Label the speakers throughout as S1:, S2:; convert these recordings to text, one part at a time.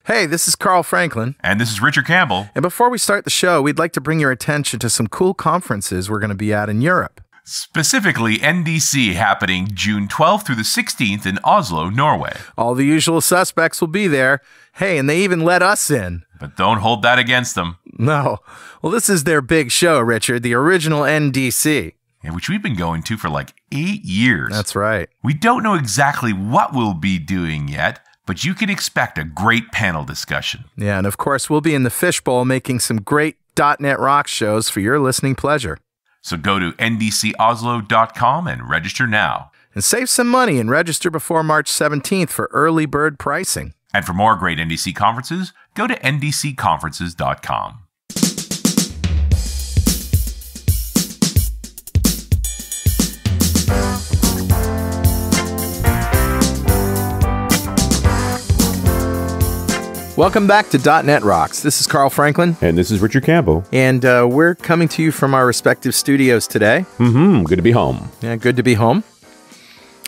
S1: Hey, this is Carl Franklin.
S2: And this is Richard Campbell.
S1: And before we start the show, we'd like to bring your attention to some cool conferences we're going to be at in Europe.
S2: Specifically, NDC happening June 12th through the 16th in Oslo, Norway.
S1: All the usual suspects will be there. Hey, and they even let us in.
S2: But don't hold that against them.
S1: No. Well, this is their big show, Richard, the original NDC.
S2: Yeah, which we've been going to for like 8 years.
S1: That's right.
S2: We don't know exactly what we'll be doing yet, but you can expect a great panel discussion.
S1: Yeah, and of course, we'll be in the fishbowl making some great .NET Rocks shows for your listening pleasure.
S2: So go to ndcoslo.com and register now.
S1: And save some money and register before March 17th for early bird pricing.
S2: And for more great NDC conferences, go to ndcconferences.com.
S1: Welcome back to .NET Rocks. This is Carl Franklin.
S3: And this is Richard Campbell.
S1: And we're coming to you from our respective studios today.
S3: Good to be home.
S1: Yeah, good to be home.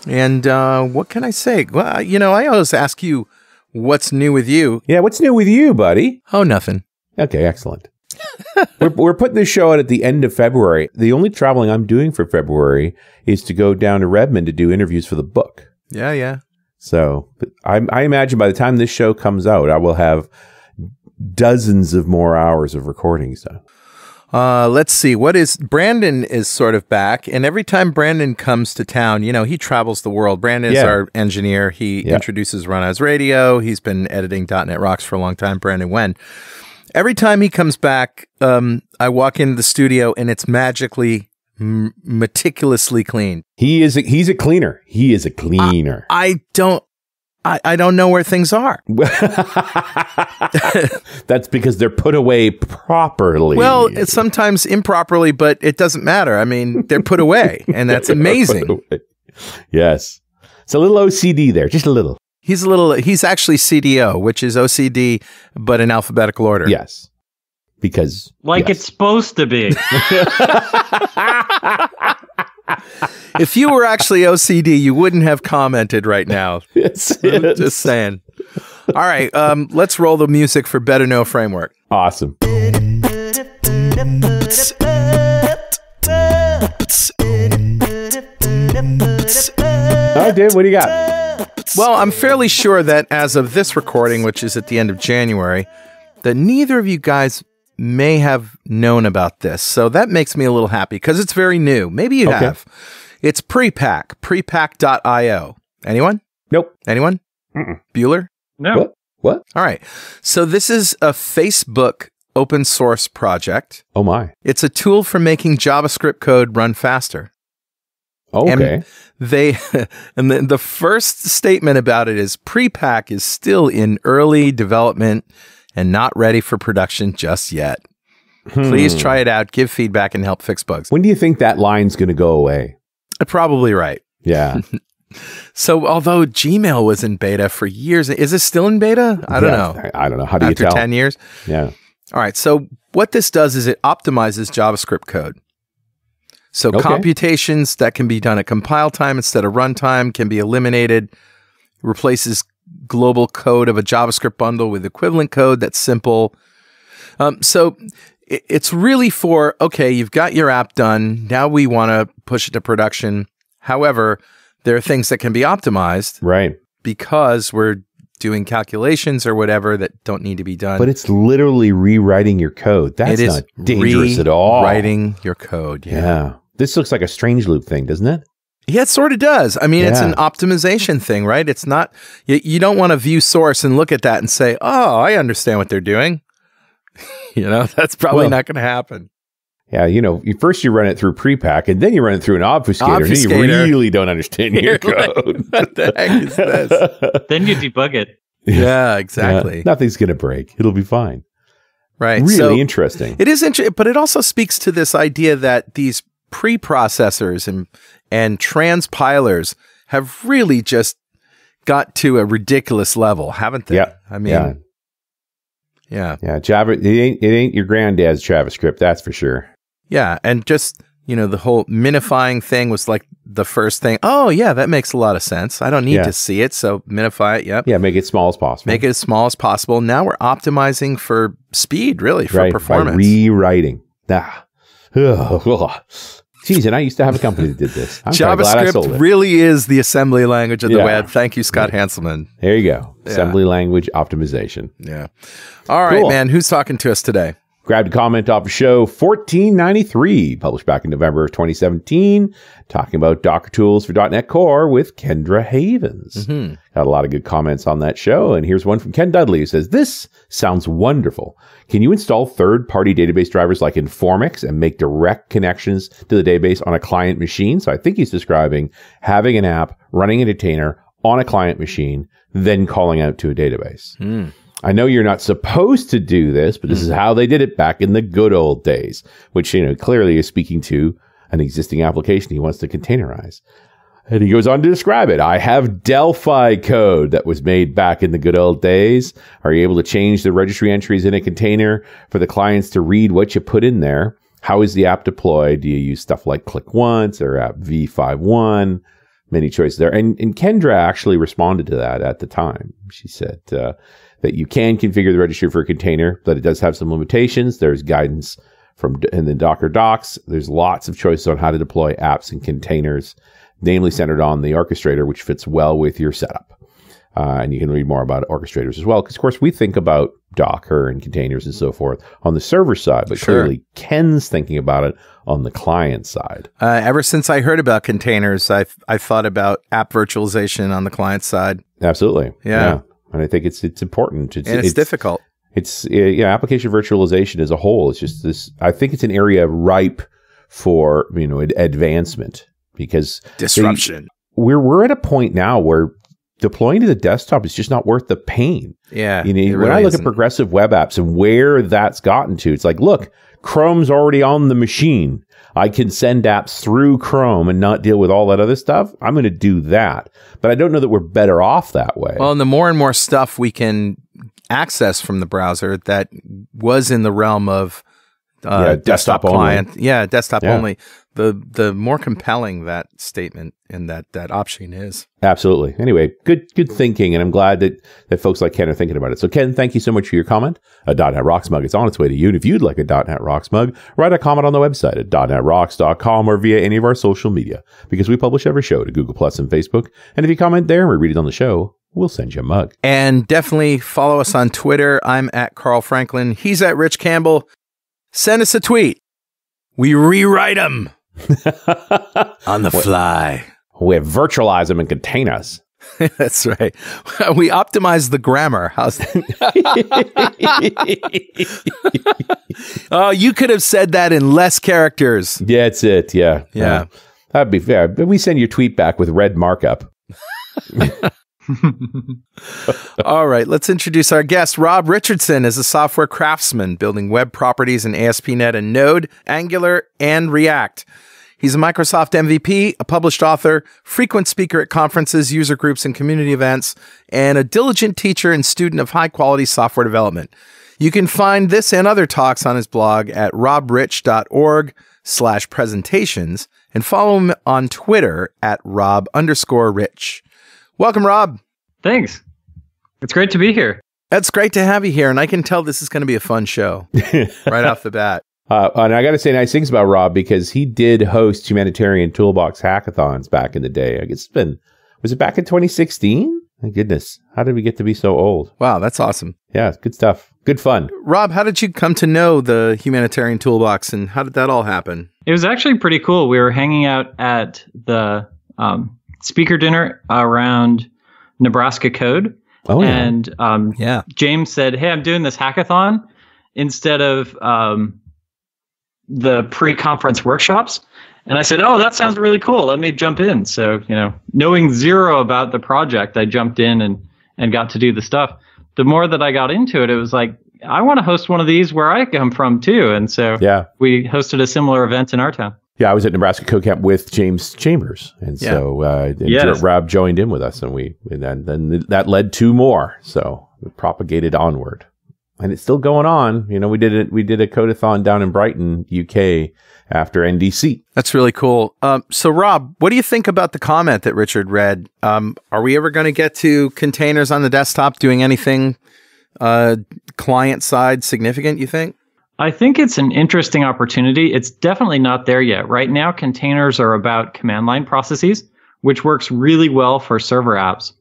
S1: And what can I say? Well, you know, I always ask you, what's new with you?
S3: Yeah, what's new with you, buddy?
S1: Oh, nothing.
S3: Okay, excellent. we're putting this show out at the end of February. The only traveling I'm doing for February is to go down to Redmond to do interviews for the book.
S1: Yeah.
S3: So I imagine by the time this show comes out, I will have dozens of more hours of recording stuff.
S1: Let's see. Brandon is sort of back, and every time Brandon comes to town, you know, he travels the world. Brandon is our engineer. He introduces Run As Radio. He's been editing .NET Rocks for a long time, Brandon Wen. Every time he comes back, I walk into the studio, and it's magically meticulously clean.
S3: He's a cleaner. He is a cleaner.
S1: I don't know where things are.
S3: That's because they're put away properly.
S1: Well, it's sometimes improperly, but it doesn't matter. I mean, they're put away, and that's amazing.
S3: Yes. It's a little OCD there, just a little.
S1: He's actually CDO, which is OCD, but in alphabetical order.
S3: Yes. Because
S4: it's supposed to be.
S1: If you were actually OCD, you wouldn't have commented right now. I'm just saying. All right, let's roll the music for Better Know Framework.
S3: Awesome.
S1: All
S3: right, Dave, what do you got?
S1: Well, I'm fairly sure that as of this recording, which is at the end of January, that neither of you guys may have known about this. So that makes me a little happy because it's very new. Maybe you have. It's prepack, prepack.io. Anyone?
S3: Nope.
S1: Anyone? Bueller?
S4: No.
S3: What?
S1: All right. So this is a Facebook open source project.
S3: Oh, my.
S1: It's a tool for making JavaScript code run faster.
S3: Okay.
S1: And the first statement about it is prepack is still in early development and not ready for production just yet. Please try it out, give feedback, and help fix bugs.
S3: When do you think that line's going to go away?
S1: Probably right.
S3: Yeah.
S1: So, although Gmail was in beta for years, is it still in beta? I don't know.
S3: I don't know. How do you tell?
S1: After 10 years?
S3: Yeah.
S1: All right. So, what this does is it optimizes JavaScript code. So, computations that can be done at compile time instead of runtime can be eliminated, replaces global code of a JavaScript bundle with equivalent code that's simple. So it's really for, okay, you've got your app done. Now we want to push it to production. However, there are things that can be optimized.
S3: Right.
S1: Because we're doing calculations or whatever that don't need to be done.
S3: But it's literally rewriting your code. That's not dangerous at all.
S1: Rewriting your code.
S3: Yeah. This looks like a strange loop thing, doesn't it?
S1: Yeah, it sort of does. I mean, it's an optimization thing, right? It's not, you don't want to view source and look at that and say, oh, I understand what they're doing. That's probably not going to happen.
S3: Yeah, first you run it through prepack, and then you run it through an obfuscator. And you really don't understand your code.
S1: What the heck is this?
S4: Then you debug it.
S1: Yeah, exactly.
S3: Yeah, nothing's going to break. It'll be fine.
S1: Right.
S3: Really interesting.
S1: It is interesting, but it also speaks to this idea that these preprocessors and transpilers have really just got to a ridiculous level, haven't they?
S3: Yeah.
S1: I mean, yeah.
S3: Java, it ain't your granddad's JavaScript, that's for sure.
S1: Yeah, and just, the whole minifying thing was like the first thing. Oh, yeah, that makes a lot of sense. I don't need to see it, so minify it. Yep.
S3: Yeah, make it small as possible.
S1: Make it as small as possible. Now we're optimizing for speed, really, for performance.
S3: By rewriting. Geez, and I used to have a company that did this. I'm glad I sold it.
S1: JavaScript really is the assembly language of the web. Thank you, Scott Hanselman.
S3: There you go. Assembly language optimization.
S1: Yeah. All right, man. Who's talking to us today?
S3: Grabbed a comment off of show 1493, published back in November of 2017, talking about Docker tools for .NET Core with Kendra Havens. Got a lot of good comments on that show. And here's one from Ken Dudley who says, "This sounds wonderful. Can you install third-party database drivers like Informix and make direct connections to the database on a client machine?" So I think he's describing having an app running a container on a client machine, then calling out to a database. I know you're not supposed to do this, but this is how they did it back in the good old days, which, clearly is speaking to an existing application he wants to containerize. And he goes on to describe it. "I have Delphi code that was made back in the good old days. Are you able to change the registry entries in a container for the clients to read what you put in there? How is the app deployed? Do you use stuff like click once or app v51? Many choices there." And Kendra actually responded to that at the time. She said that you can configure the registry for a container, but it does have some limitations. There's guidance in the Docker docs. There's lots of choices on how to deploy apps and containers, namely centered on the orchestrator, which fits well with your setup. And you can read more about orchestrators as well. Because, of course, we think about Docker and containers and so forth on the server side, but clearly Ken's thinking about it on the client side.
S1: Ever since I heard about containers, I've thought about app virtualization on the client side.
S3: Absolutely. Yeah. And I think it's important.
S1: It's difficult.
S3: It's application virtualization as a whole. It's just this. I think it's an area ripe for advancement because
S1: disruption.
S3: We're at a point now where deploying to the desktop is just not worth the pain.
S1: Yeah.
S3: When I look at progressive web apps and where that's gotten to, it's like, look, Chrome's already on the machine. I can send apps through Chrome and not deal with all that other stuff. I'm going to do that. But I don't know that we're better off that way.
S1: Well, and the more and more stuff we can access from the browser that was in the realm of desktop client.
S3: Only.
S1: Desktop only. The more compelling that statement and that option is.
S3: Absolutely. Anyway, good thinking, and I'm glad that folks like Ken are thinking about it. So Ken, thank you so much for your comment. A .NET Rocks mug is on its way to you. And if you'd like a .NET Rocks mug, write a comment on the website at .NETRocks.com or via any of our social media, because we publish every show to Google Plus and Facebook. And if you comment there and we read it on the show, we'll send you a mug. And definitely follow us on Twitter. I'm at Carl Franklin. He's at Rich Campbell. Send us a tweet. We rewrite them on the fly. We virtualize them in containers. That's right. We optimize the grammar. How's that? Oh, you could have said that in less characters. Yeah, that's it. Yeah. That'd be fair. But we send your tweet back with red markup. All right, let's introduce our guest. Rob Richardson is a software craftsman building web properties in ASP.NET and Node, Angular, and React. He's a Microsoft MVP, a published author, frequent speaker at conferences, user groups, and community events, and a diligent teacher and student of high-quality software development. You can find this and other talks on his blog at robrich.org/presentations and follow him on Twitter at rob_rich. Welcome, Rob.
S4: Thanks. It's great to be here.
S1: It's great to have you here, and I can tell this is going to be a fun show right off the bat. And I got to say nice things about Rob because he did host Humanitarian Toolbox hackathons back in the day. I guess was it back in 2016? My goodness. How did we get to be so old? Wow, that's awesome. Yeah, good stuff. Good fun. Rob, how did you come to know the Humanitarian Toolbox and how did that all happen?
S4: It was actually pretty cool. We were hanging out at the speaker dinner around Nebraska Code.
S3: Oh, yeah.
S4: And James said, "Hey, I'm doing this hackathon instead of the pre-conference workshops." And I said, "Oh, that sounds really cool. Let me jump in." So, knowing zero about the project, I jumped in and got to do the stuff. The more that I got into it, it was like, I want to host one of these where I come from too. And so we hosted a similar event in our town. Yeah, I was at Nebraska Code Camp with James Chambers. And so Rob joined in with us and then that led to more. So we propagated onward.
S3: and it's still going on. You know, we did a codeathon down in Brighton, UK, after NDC.
S1: That's really cool. So Rob, what do you think about the comment that Richard read? Are we ever going to get to containers on the desktop doing anything client side significant, you think?
S4: I think it's an interesting opportunity. It's definitely not there yet. Right now, containers are about command line processes, which works really well for server apps.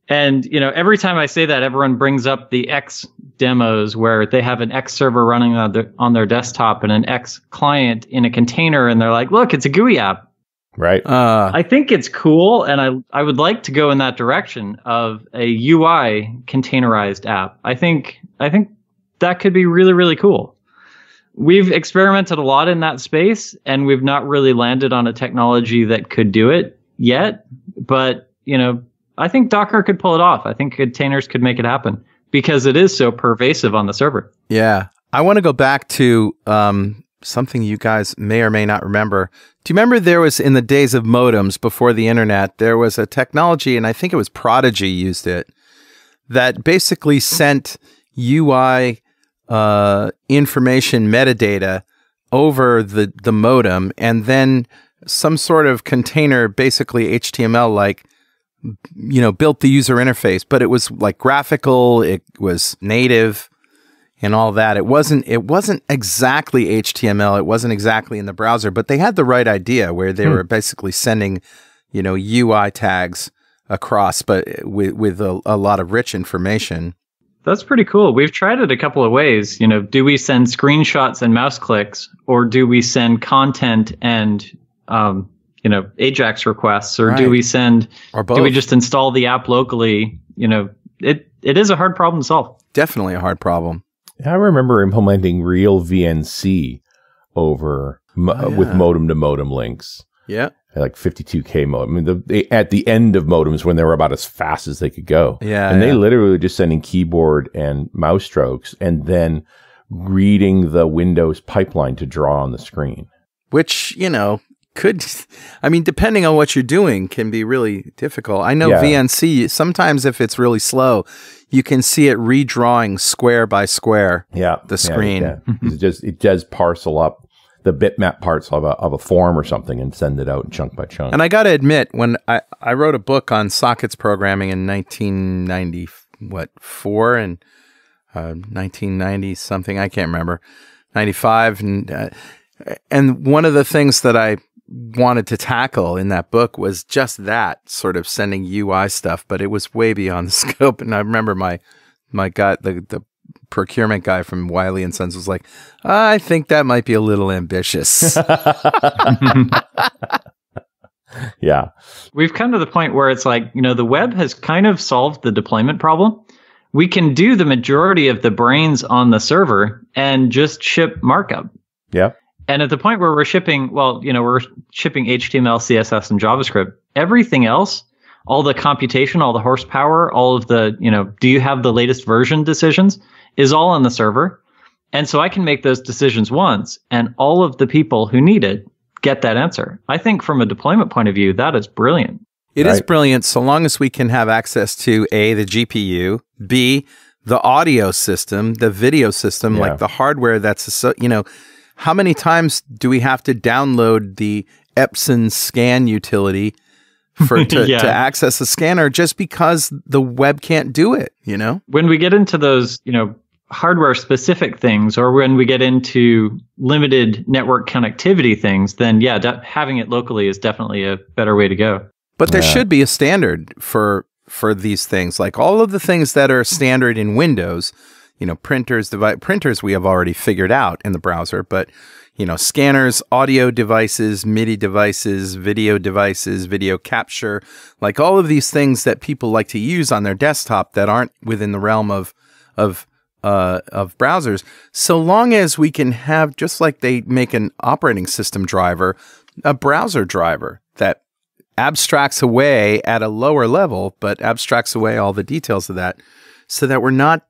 S4: And, you know, every time I say that, everyone brings up the X demos where they have an X server running on their desktop and an X client in a container. And they're like, look, it's a GUI app.
S3: Right.
S4: I think it's cool. And I would like to go in that direction of a UI containerized app. I think that could be really, really cool. We've experimented a lot in that space, and we've not really landed on a technology that could do it yet. But, you know, I think Docker could pull it off. I think containers could make it happen because it is so pervasive on the server.
S1: Yeah. I want to go back to something you guys may or may not remember. Do you remember there was, in the days of modems before the internet, there was a technology, and I think it was Prodigy used it, that basically sent UI information metadata over the modem, and then some sort of container, basically HTML, like, you know, built the user interface, but it was like graphical, it was native and all that. It wasn't exactly HTML, it wasn't exactly in the browser, but they had the right idea where they were basically sending, you know, UI tags across, but with a lot of rich information.
S4: That's pretty cool. We've tried it a couple of ways. You know, do we send screenshots and mouse clicks, or do we send content and, you know, AJAX requests, or do we send, or both? Do we just install the app locally? You know, it is a hard problem to solve. Definitely a hard problem.
S3: I remember implementing real VNC over with modem to modem links.
S1: Yeah.
S3: Like 52K modem. I mean, at the end of modems when they were about as fast as they could go.
S1: Yeah.
S3: And they literally were just sending keyboard and mouse strokes and then reading the Windows pipeline to draw on the screen.
S1: Which, you know, I mean, depending on what you're doing, can be really difficult. I know VNC, sometimes if it's really slow, you can see it redrawing square by square the screen.
S3: It does parcel up the bitmap parts of a form or something and send it out chunk by chunk.
S1: And I got to admit, when I wrote a book on sockets programming in 1994 and 1990 something, I can't remember, 95, and one of the things that I wanted to tackle in that book was just that sort of sending UI stuff, but it was way beyond the scope. And I remember my guy, the procurement guy from Wiley and Sons, was like, I think that might be a little ambitious.
S3: Yeah.
S4: We've come to the point where it's like, you know, the web has kind of solved the deployment problem. We can do the majority of the brains on the server and just ship markup.
S3: Yeah.
S4: And at the point where we're shipping, well, you know, we're shipping HTML, CSS, and JavaScript, everything else, all the computation, all the horsepower, all of the, you know, do you have the latest version decisions is all on the server. And so I can make those decisions once, and all of the people who need it get that answer. I think from a deployment point of view, that is brilliant.
S1: It is brilliant so long as we can have access to A, the GPU, B, the audio system, the video system, like the hardware that's, you know, how many times do we have to download the Epson scan utility to access a scanner just because the web can't do it, you know?
S4: When we get into those, you know, hardware specific things, or when we get into limited network connectivity things, then having it locally is definitely a better way to go.
S1: But there should be a standard for these things, like all of the things that are standard in Windows. You know, printers we have already figured out in the browser, but, you know, scanners, audio devices, MIDI devices, video capture, like all of these things that people like to use on their desktop that aren't within the realm of browsers. So long as we can have, just like they make an operating system driver, a browser driver that abstracts away at a lower level, but abstracts away all the details of that, so that we're not,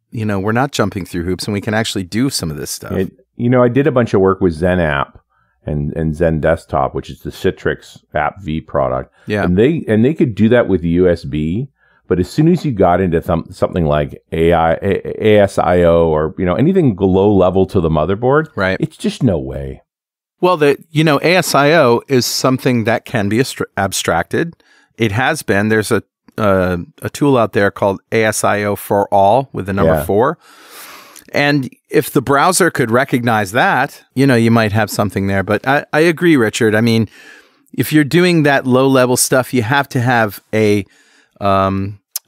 S1: you know, we're not jumping through hoops and we can actually do some of this stuff.
S3: You know, I did a bunch of work with Zen App and Zen Desktop, which is the Citrix App V product.
S1: Yeah.
S3: And they could do that with USB, But as soon as you got into something like ASIO or, anything low level to the motherboard,
S1: right,
S3: it's just no way.
S1: Well, ASIO is something that can be abstracted. It has been. There's a tool out there called ASIO for all with the number 4. And if the browser could recognize that, you might have something there. But I agree, Richard. I mean, if you're doing that low level stuff, you have to have an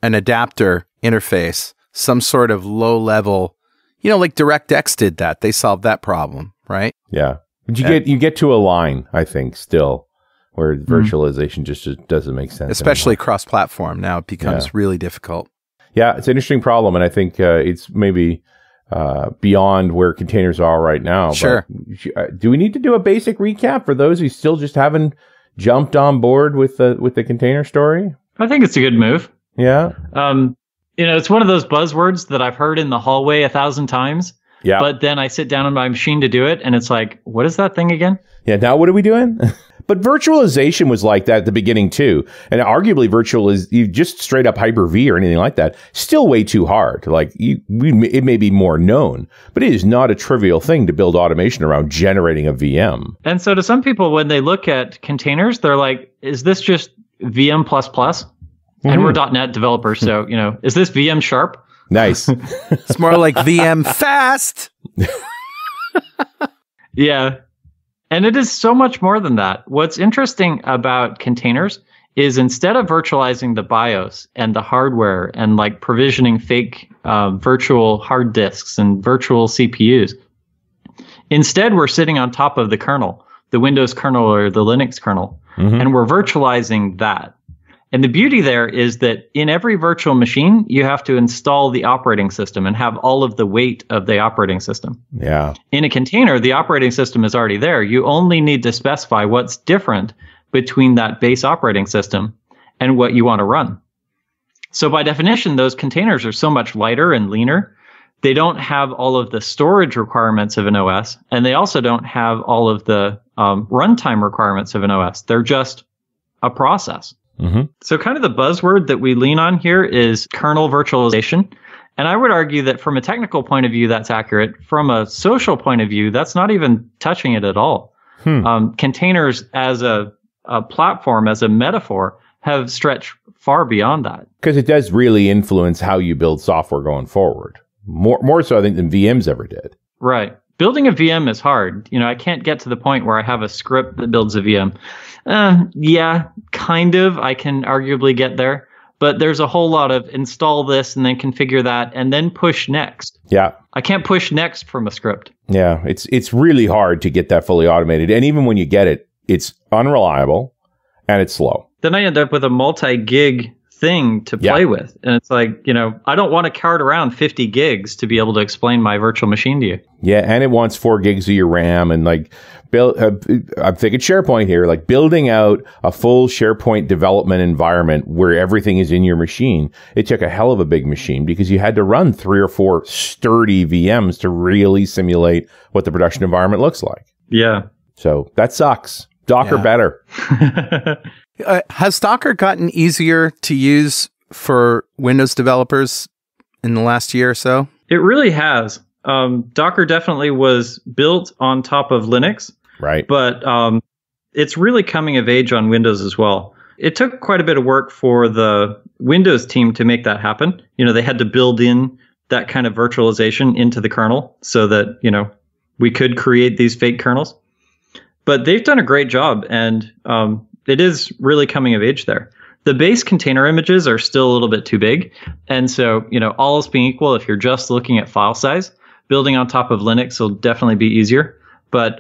S1: adapter interface, some sort of low level, like DirectX did that. They solved that problem, right?
S3: Yeah. But you get to a line, I think, still where virtualization just doesn't make sense.
S1: Especially cross-platform. Now it becomes really difficult.
S3: Yeah, it's an interesting problem. And I think it's maybe beyond where containers are right now.
S1: Sure.
S3: But do we need to do a basic recap for those who still just haven't jumped on board with the container story?
S4: I think it's a good move.
S3: Yeah.
S4: It's one of those buzzwords that I've heard in the hallway 1,000 times.
S3: Yeah.
S4: But then I sit down on my machine to do it, and it's like, what is that thing again?
S3: Yeah. Now what are we doing? But virtualization was like that at the beginning too, and arguably you just straight up Hyper-V or anything like that, still way too hard. Like it may be more known, but it is not a trivial thing to build automation around generating a VM.
S4: And so to some people, when they look at containers, they're like, is this just VM++? And we're .NET developers, so is this VM sharp?
S3: Nice.
S1: It's more like VM fast.
S4: Yeah. And it is so much more than that. What's interesting about containers is instead of virtualizing the BIOS and the hardware and like provisioning fake virtual hard disks and virtual CPUs, instead we're sitting on top of the kernel, the Windows kernel or the Linux kernel, and we're virtualizing that. And the beauty there is that in every virtual machine, you have to install the operating system and have all of the weight of the operating system.
S3: Yeah.
S4: In a container, the operating system is already there. You only need to specify what's different between that base operating system and what you want to run. So by definition, those containers are so much lighter and leaner. They don't have all of the storage requirements of an OS, and they also don't have all of the runtime requirements of an OS. They're just a process. So kind of the buzzword that we lean on here is kernel virtualization. And I would argue that from a technical point of view, that's accurate. From a social point of view, that's not even touching it at all. Containers as a platform, as a metaphor, have stretched far beyond that.
S3: Because it does really influence how you build software going forward. More so, I think, than VMs ever did.
S4: Right. Building a VM is hard. I can't get to the point where I have a script that builds a VM. Yeah, kind of. I can arguably get there. But there's a whole lot of install this and then configure that and then push next.
S3: Yeah.
S4: I can't push next from a script.
S3: Yeah, it's really hard to get that fully automated. And even when you get it, it's unreliable and it's slow.
S4: Then I end up with a multi-gig thing to play with. And it's like, I don't want to cart around 50 gigs to be able to explain my virtual machine to you.
S3: Yeah, and it wants 4 gigs of your RAM and I'm thinking SharePoint here, like building out a full SharePoint development environment where everything is in your machine. It took a hell of a big machine because you had to run 3 or 4 sturdy VMs to really simulate what the production environment looks like.
S4: Yeah.
S3: So that sucks. Docker better.
S1: Has Docker gotten easier to use for Windows developers in the last year or so?
S4: It really has. Docker definitely was built on top of Linux.
S3: Right.
S4: But it's really coming of age on Windows as well. It took quite a bit of work for the Windows team to make that happen. They had to build in that kind of virtualization into the kernel so that, we could create these fake kernels. But they've done a great job, and it is really coming of age there. The base container images are still a little bit too big. And so, all else being equal, if you're just looking at file size, building on top of Linux will definitely be easier. But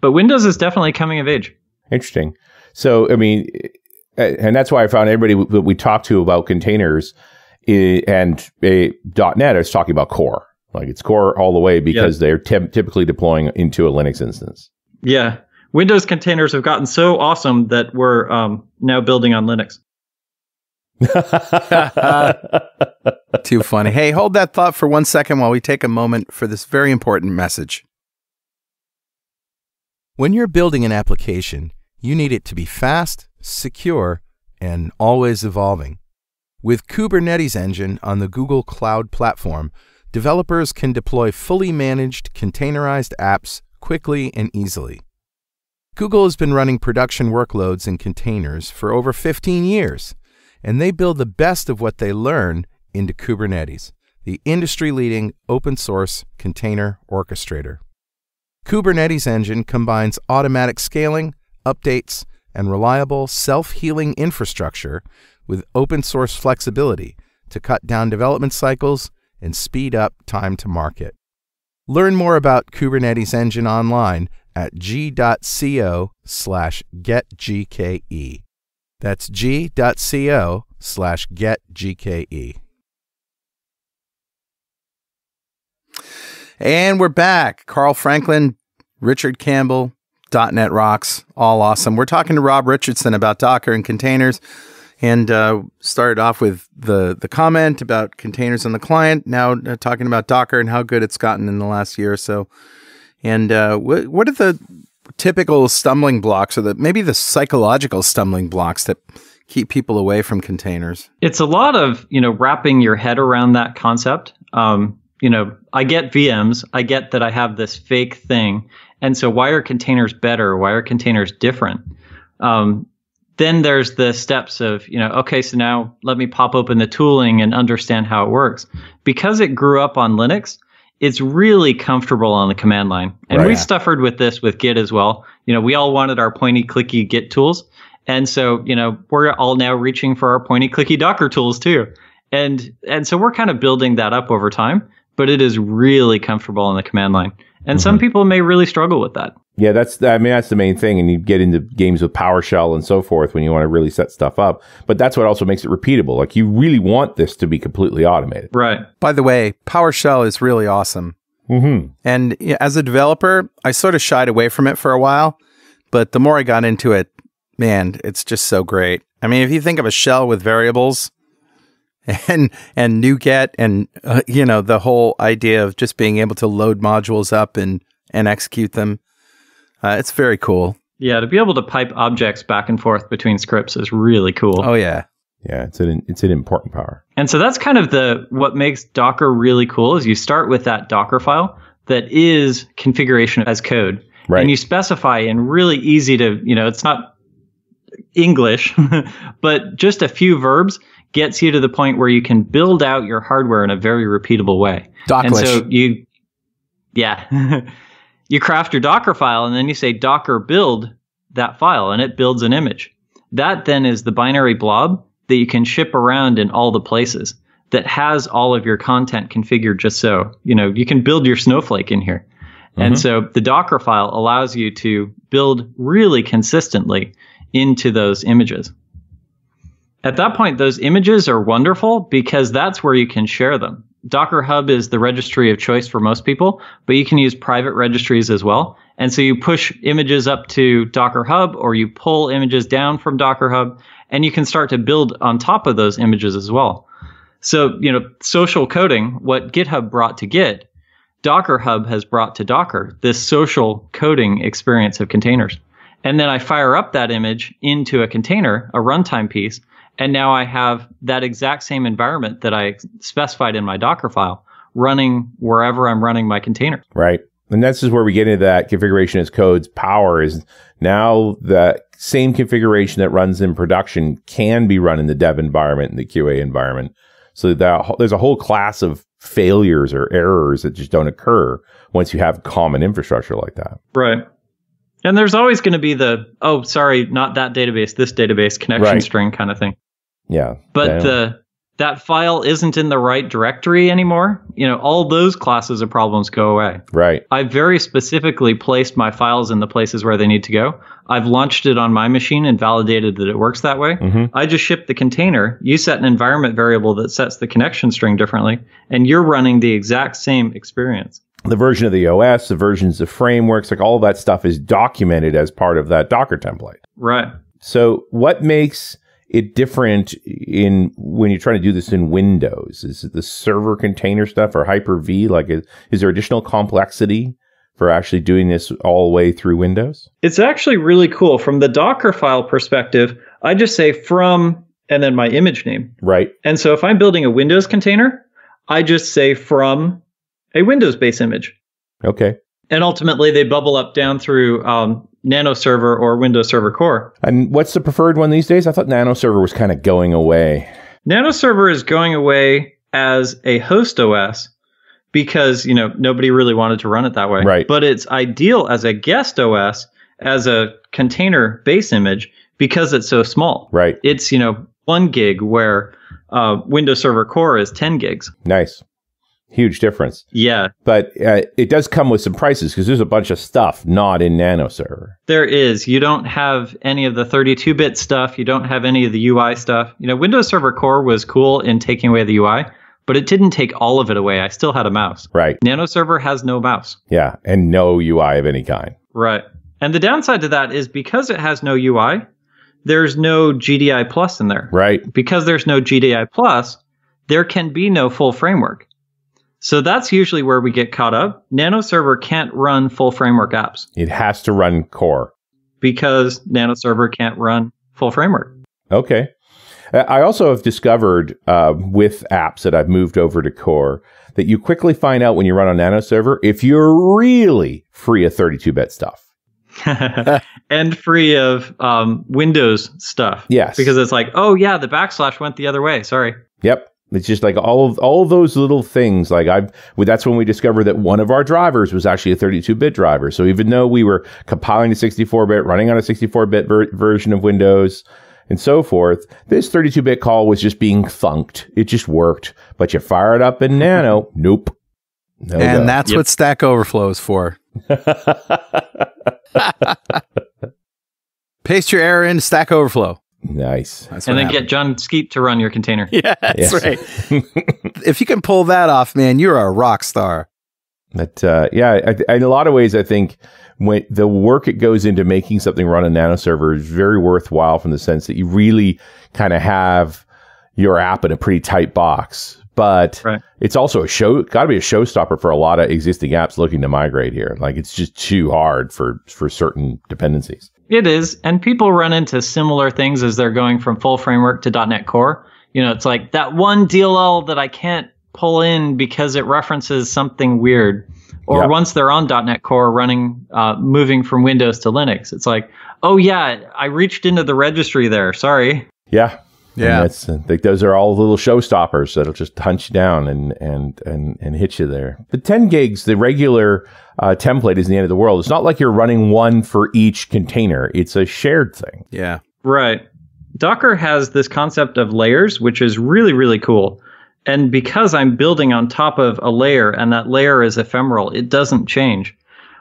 S4: Windows is definitely coming of age.
S3: Interesting. So, and that's why I found everybody that we talked to about containers and .NET is talking about core. Like it's core all the way because they're typically deploying into a Linux instance.
S4: Yeah. Windows containers have gotten so awesome that we're now building on Linux.
S1: Too funny. Hey, hold that thought for 1 second while we take a moment for this very important message. When you're building an application, you need it to be fast, secure, and always evolving. With Kubernetes Engine on the Google Cloud Platform, developers can deploy fully managed, containerized apps quickly and easily. Google has been running production workloads in containers for over 15 years, and they build the best of what they learn into Kubernetes, the industry-leading open-source container orchestrator. Kubernetes Engine combines automatic scaling, updates, and reliable self-healing infrastructure with open-source flexibility to cut down development cycles and speed up time to market. Learn more about Kubernetes Engine online at g.co/getgke. That's g.co/getgke. And we're back. Carl Franklin, Richard Campbell, .NET Rocks, all awesome. We're talking to Rob Richardson about Docker and containers, and started off with the comment about containers on the client. Now talking about Docker and how good it's gotten in the last year or so. And what are the typical stumbling blocks, or maybe the psychological stumbling blocks that keep people away from containers? It's
S4: a lot of wrapping your head around that concept. I get VMs. I get that I have this fake thing. And so why are containers better? Why are containers different? Then there's the steps of, okay, so now let me pop open the tooling and understand how it works. Because it grew up on Linux, it's really comfortable on the command line. And we suffered with this with Git as well. We all wanted our pointy clicky Git tools. And so, we're all now reaching for our pointy clicky Docker tools too. And so we're kind of building that up over time, but it is really comfortable on the command line. And some people may really struggle with that.
S3: Yeah, that's the main thing. And you get into games with PowerShell and so forth when you want to really set stuff up. But that's what also makes it repeatable. Like, you really want this to be completely automated.
S4: Right.
S1: By the way, PowerShell is really awesome. And as a developer, I sort of shied away from it for a while. But the more I got into it, man, it's just so great. I mean, if you think of a shell with variables and NuGet and, the whole idea of just being able to load modules up and execute them, it's very cool.
S4: Yeah, to be able to pipe objects back and forth between scripts is really cool.
S1: Oh, yeah.
S3: Yeah, it's an important power.
S4: And so that's kind of what makes Docker really cool is you start with that Docker file that is configuration as code. Right. And you specify in really easy to, it's not English, but just a few verbs gets you to the point where you can build out your hardware in a very repeatable way.
S1: Docklish.
S4: And so you craft your Docker file and then you say Docker build that file and it builds an image. That then is the binary blob that you can ship around in all the places that has all of your content configured just so. You can build your snowflake in here. And so the Docker file allows you to build really consistently into those images. At that point, those images are wonderful because that's where you can share them. Docker Hub is the registry of choice for most people, but you can use private registries as well. And so you push images up to Docker Hub or you pull images down from Docker Hub, and you can start to build on top of those images as well. So, social coding, what GitHub brought to Git, Docker Hub has brought to Docker, this social coding experience of containers. And then I fire up that image into a container, a runtime piece, and now I have that exact same environment that I specified in my Docker file running wherever I'm running my container.
S3: Right. And this is where we get into that configuration as code's power is now the same configuration that runs in production can be run in the dev environment and the QA environment. So that there's a whole class of failures or errors that just don't occur once you have common infrastructure like that.
S4: Right. And there's always going to be oh, sorry, not that database, this database connection string kind of thing.
S3: Yeah.
S4: But that file isn't in the right directory anymore. All those classes of problems go away.
S3: Right.
S4: I very specifically placed my files in the places where they need to go. I've launched it on my machine and validated that it works that way. I just ship the container. You set an environment variable that sets the connection string differently, and you're running the exact same experience.
S3: The version of the OS, the versions of frameworks, like all of that stuff is documented as part of that Docker template.
S4: Right.
S3: So what makes it different when you're trying to do this in Windows? Is it the server container stuff or Hyper-V? Like, is there additional complexity for actually doing this all the way through Windows?
S4: It's actually really cool. From the Docker file perspective, I just say from and then my image name.
S3: Right.
S4: And so if I'm building a Windows container, I just say from a Windows base image.
S3: Okay.
S4: And ultimately, they bubble up down through Nano Server or Windows Server Core.
S3: And what's the preferred one these days? I thought Nano Server was kind of going away.
S4: Nano Server is going away as a host OS because, nobody really wanted to run it that way.
S3: Right.
S4: But it's ideal as a guest OS, as a container base image, because it's so small.
S3: Right.
S4: It's, 1 gig where Windows Server Core is 10 gigs.
S3: Nice. Huge difference.
S4: Yeah.
S3: But it does come with some prices because there's a bunch of stuff not in Nano Server.
S4: There is. You don't have any of the 32-bit stuff. You don't have any of the UI stuff. Windows Server Core was cool in taking away the UI, but it didn't take all of it away. I still had a mouse.
S3: Right.
S4: Nano Server has no mouse.
S3: Yeah. And no UI of any kind.
S4: Right. And the downside to that is because it has no UI, there's no GDI Plus in there.
S3: Right.
S4: Because there's no GDI Plus, there can be no full framework. So that's usually where we get caught up. Nano Server can't run full framework apps.
S3: It has to run Core.
S4: Because Nano Server can't run full framework.
S3: Okay. I also have discovered with apps that I've moved over to Core that you quickly find out when you run on Nano Server if you're really free of 32-bit stuff.
S4: And free of Windows stuff.
S3: Yes.
S4: Because it's like, oh yeah, the backslash went the other way. Sorry.
S3: Yep. It's just like all of those little things. Like that's when we discovered that one of our drivers was actually a 32-bit driver. So even though we were compiling to 64-bit, running on a 64-bit version of Windows and so forth, this 32-bit call was just being thunked. It just worked. But you fire it up in Nano, nope. No
S1: and
S3: go.
S1: that's what Stack Overflow is for. Paste your error into Stack Overflow.
S3: Nice.
S4: And then get John Skeet to run your container.
S1: Yeah, that's
S3: Yes.
S1: right. If you can pull that off, man, you're a rock star.
S3: But in a lot of ways, I think when the work it goes into making something run on Nano Server is very worthwhile from the sense that you really kind of have your app in a pretty tight box. But It's also got to be a showstopper for a lot of existing apps looking to migrate here. Like it's just too hard for certain dependencies.
S4: It is. And people run into similar things as they're going from full framework to .NET Core. It's like that one DLL that I can't pull in because it references something weird. Or once they're on .NET Core running, moving from Windows to Linux, it's like, oh yeah, I reached into the registry there. Sorry.
S3: Yeah.
S1: Yeah.
S3: And those are all little showstoppers that'll just hunt you down and hit you there. The 10 gigs, the regular template is the end of the world. It's not like you're running one for each container. It's a shared thing.
S1: Yeah.
S4: Right. Docker has this concept of layers, which is really, really cool. And because I'm building on top of a layer and that layer is ephemeral, it doesn't change.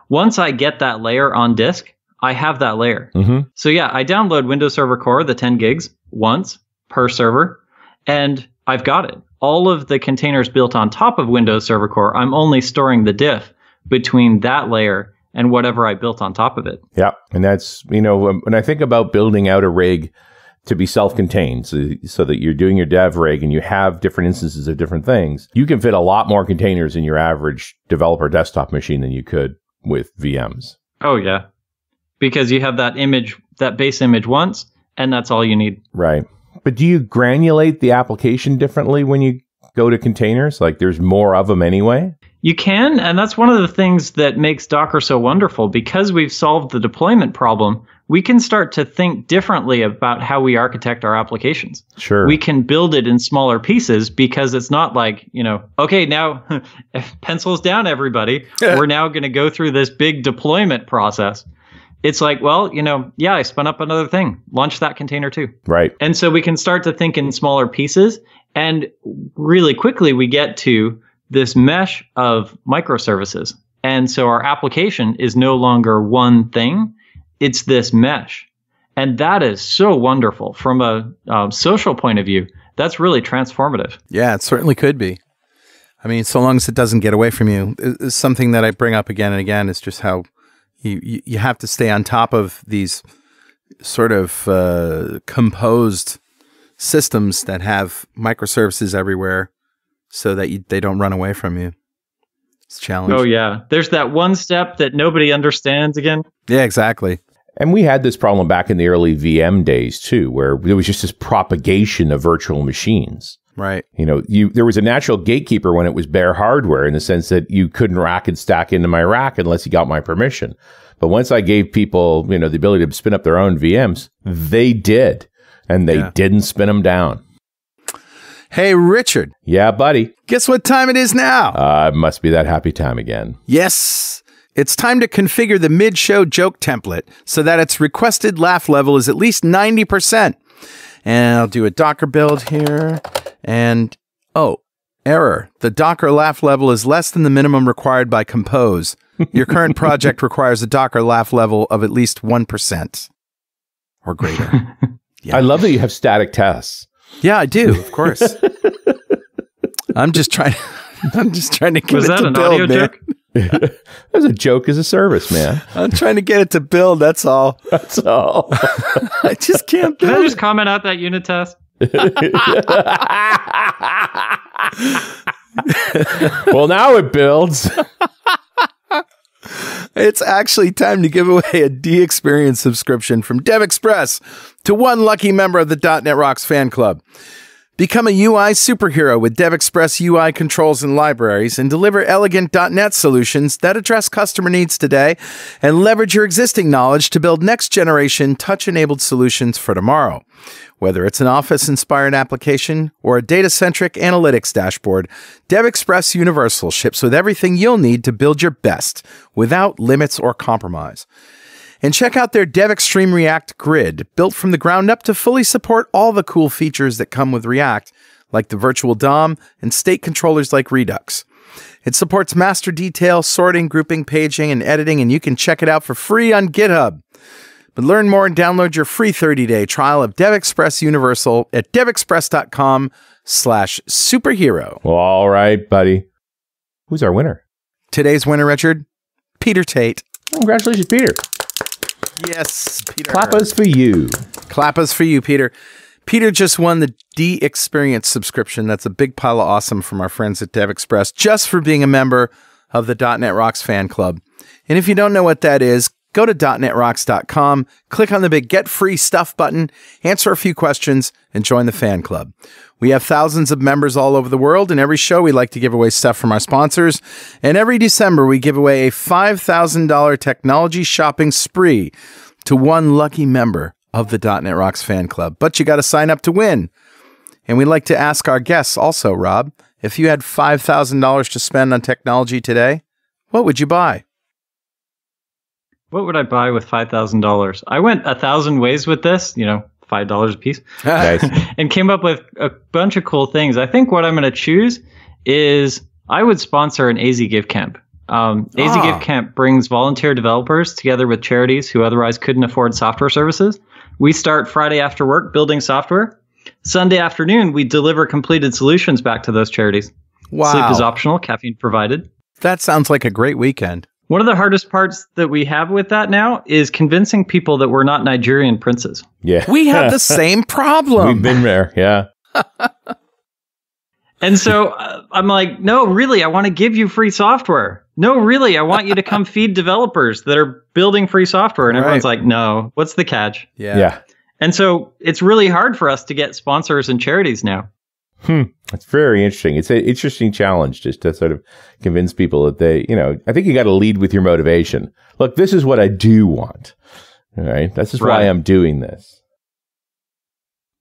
S4: Once I get that layer on disk, I have that layer.
S3: Mm-hmm.
S4: So yeah, I download Windows Server Core, the 10 gigs, once per server, and I've got it. All of the containers built on top of Windows Server Core, I'm only storing the diff between that layer and whatever I built on top of it.
S3: Yeah. And that's, when I think about building out a rig to be self-contained so that you're doing your dev rig and you have different instances of different things, you can fit a lot more containers in your average developer desktop machine than you could with VMs.
S4: Oh, yeah. Because you have that image, that base image once, and that's all you need.
S3: Right. But do you granulate the application differently when you go to containers? Like there's more of them anyway?
S4: You can, and that's one of the things that makes Docker so wonderful. Because we've solved the deployment problem, we can start to think differently about how we architect our applications.
S3: Sure.
S4: We can build it in smaller pieces because it's not like, okay, now pencils down, everybody. We're now going to go through this big deployment process. It's like, well, I spun up another thing. Launch that container too.
S3: Right.
S4: And so we can start to think in smaller pieces. And really quickly, we get to this mesh of microservices. And so our application is no longer one thing. It's this mesh. And that is so wonderful from a social point of view. That's really transformative.
S1: Yeah, it certainly could be. I mean, so long as it doesn't get away from you. It's something that I bring up again and again is just how you have to stay on top of these sort of composed systems that have microservices everywhere so that they don't run away from you. It's a challenge.
S4: Oh, yeah. There's that one step that nobody understands again.
S1: Yeah, exactly.
S3: And we had this problem back in the early VM days too, where there was just this propagation of virtual machines.
S1: Right.
S3: There was a natural gatekeeper when it was bare hardware, in the sense that you couldn't rack and stack into my rack unless you got my permission. But once I gave people, the ability to spin up their own VMs, they did. And they didn't spin them down.
S1: Hey, Richard.
S3: Yeah, buddy.
S1: Guess what time it is now?
S3: It must be that happy time again.
S1: Yes. It's time to configure the mid-show joke template so that its requested laugh level is at least 90%. And I'll do a Docker build here. And, error. The Docker laugh level is less than the minimum required by Compose. Your current project requires a Docker laugh level of at least 1% or greater. Yeah.
S3: I love that you have static tests.
S1: Yeah, I do, of course. I'm just trying to get
S4: Was
S1: it
S4: that
S1: to
S4: an
S1: build,
S4: audio
S1: man.
S4: joke?
S3: That's a joke as a service, man.
S1: I'm trying to get it to build, that's all.
S3: That's all.
S1: I just can't
S4: Can I
S1: build
S4: just comment out that unit test?
S3: Well, now it builds.
S1: It's actually time to give away a D-Experience subscription from DevExpress to one lucky member of the .NET Rocks fan club. Become a UI superhero with DevExpress UI controls and libraries, and deliver elegant .NET solutions that address customer needs today, and leverage your existing knowledge to build next-generation touch-enabled solutions for tomorrow. Whether it's an Office-inspired application or a data-centric analytics dashboard, DevExpress Universal ships with everything you'll need to build your best without limits or compromise. And check out their DevExtreme React Grid, built from the ground up to fully support all the cool features that come with React, like the virtual DOM and state controllers like Redux. It supports master detail, sorting, grouping, paging, and editing, and you can check it out for free on GitHub. But learn more and download your free 30-day trial of DevExpress Universal at devexpress.com/superhero.
S3: Well, all right, buddy. Who's our winner?
S1: Today's winner, Richard, Peter Tate.
S3: Congratulations, Peter.
S1: Yes, Peter.
S3: Clappers for you.
S1: Clappers for you, Peter. Peter just won the D-Experience subscription. That's a big pile of awesome from our friends at DevExpress, just for being a member of the .NET Rocks fan club. And if you don't know what that is, go to .NETRocks.com, click on the big Get Free Stuff button, answer a few questions, and join the fan club. We have thousands of members all over the world, and every show we like to give away stuff from our sponsors. And every December, we give away a $5,000 technology shopping spree to one lucky member of the .NET Rocks fan club. But you got to sign up to win. And we like to ask our guests also, Rob, if you had $5,000 to spend on technology today, what would you buy?
S4: What would I buy with $5,000? I went 1,000 ways with this, $5 a piece,
S3: Nice.
S4: and came up with a bunch of cool things. I think what I'm going to choose is I would sponsor an AZ Give Camp. AZ Give Camp brings volunteer developers together with charities who otherwise couldn't afford software services. We start Friday after work building software. Sunday afternoon, we deliver completed solutions back to those charities.
S1: Wow.
S4: Sleep is optional, caffeine provided.
S1: That sounds like a great weekend.
S4: One of the hardest parts that we have with that now is convincing people that we're not Nigerian princes.
S3: Yeah.
S1: We have the same problem.
S3: We've been there, yeah.
S4: And so I'm like, no, really, I want to give you free software. No, really, I want you to come feed developers that are building free software. And everyone's like, no, what's the catch?
S3: Yeah.
S4: And so it's really hard for us to get sponsors and charities now.
S3: It's very interesting. It's an interesting challenge just to sort of convince people that they, I think you got to lead with your motivation. Look, this is what I do want. All right. This is why I'm doing this.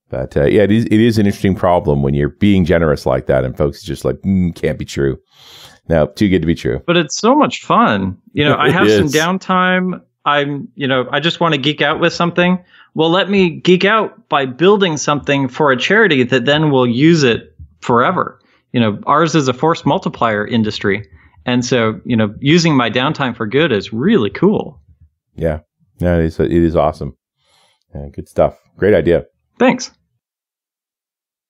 S3: But it is an interesting problem when you're being generous like that and folks just like, can't be true. No, too good to be true.
S4: But it's so much fun. I have some
S3: is.
S4: downtime. I just want to geek out with something. Well, let me geek out by building something for a charity that then will use it forever. Ours is a force multiplier industry. And so, using my downtime for good is really cool.
S3: Yeah. No, it is awesome. Yeah, good stuff. Great idea.
S4: Thanks.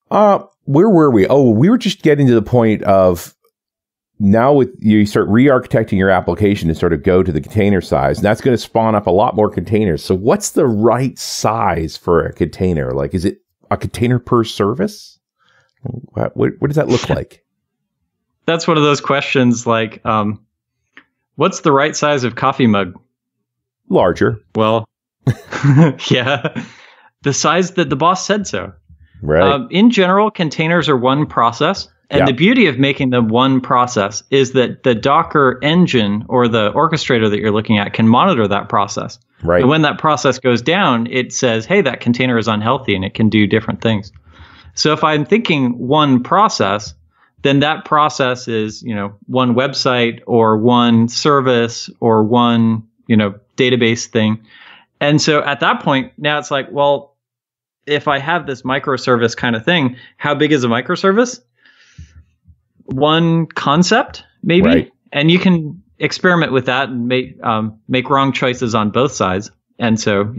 S3: Where were we? Oh, we were just getting to the point of now with you start re-architecting your application to sort of go to the container size, and that's going to spawn up a lot more containers. So what's the right size for a container? Like, is it a container per service? What does that look like?
S4: That's one of those questions like, what's the right size of coffee mug?
S3: Larger.
S4: Well, Yeah. The size that the boss said so.
S3: Right.
S4: In general, containers are one process. And the beauty of making them one process is that the Docker engine or the orchestrator that you're looking at can monitor that process.
S3: Right.
S4: And when that process goes down, it says, hey, that container is unhealthy and it can do different things. So if I'm thinking one process, then that process is, one website or one service or one, database thing. And so at that point, now it's like, well, if I have this microservice kind of thing, how big is a microservice? One concept, maybe,
S3: right.
S4: And you can experiment with that and make wrong choices on both sides. And so,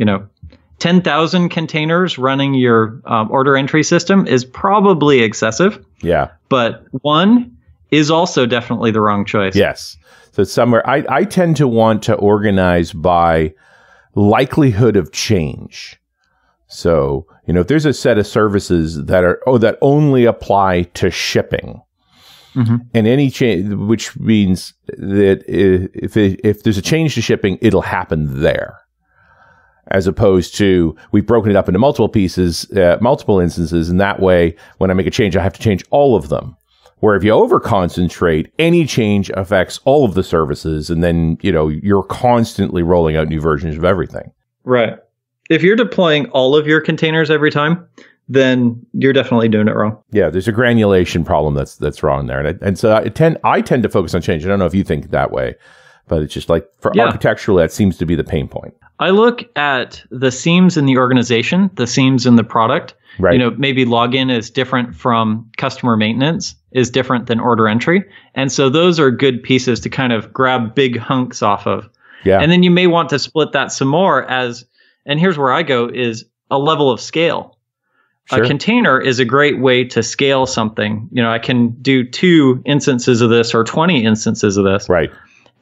S4: 10,000 containers running your order entry system is probably excessive.
S3: Yeah.
S4: But one is also definitely the wrong choice.
S3: Yes. So somewhere I tend to want to organize by likelihood of change. So, if there's a set of services that only apply to shipping, mm-hmm. and any change, which means that if there's a change to shipping, it'll happen there. As opposed to we've broken it up into multiple pieces, multiple instances, and that way, when I make a change, I have to change all of them. Where if you over-concentrate, any change affects all of the services, and then, you're constantly rolling out new versions of everything.
S4: Right. If you're deploying all of your containers every time, then you're definitely doing it wrong.
S3: Yeah, there's a granulation problem that's wrong there. And so I tend to focus on change. I don't know if you think that way, but it's just like for architecturally, that seems to be the pain point.
S4: I look at the seams in the organization, the seams in the product.
S3: Right.
S4: Maybe login is different from customer maintenance, is different than order entry. And so those are good pieces to kind of grab big hunks off of.
S3: Yeah.
S4: And then you may want to split that some more and here's where I go, is a level of scale. Sure. A container is a great way to scale something. I can do 2 instances of this or 20 instances of this.
S3: Right.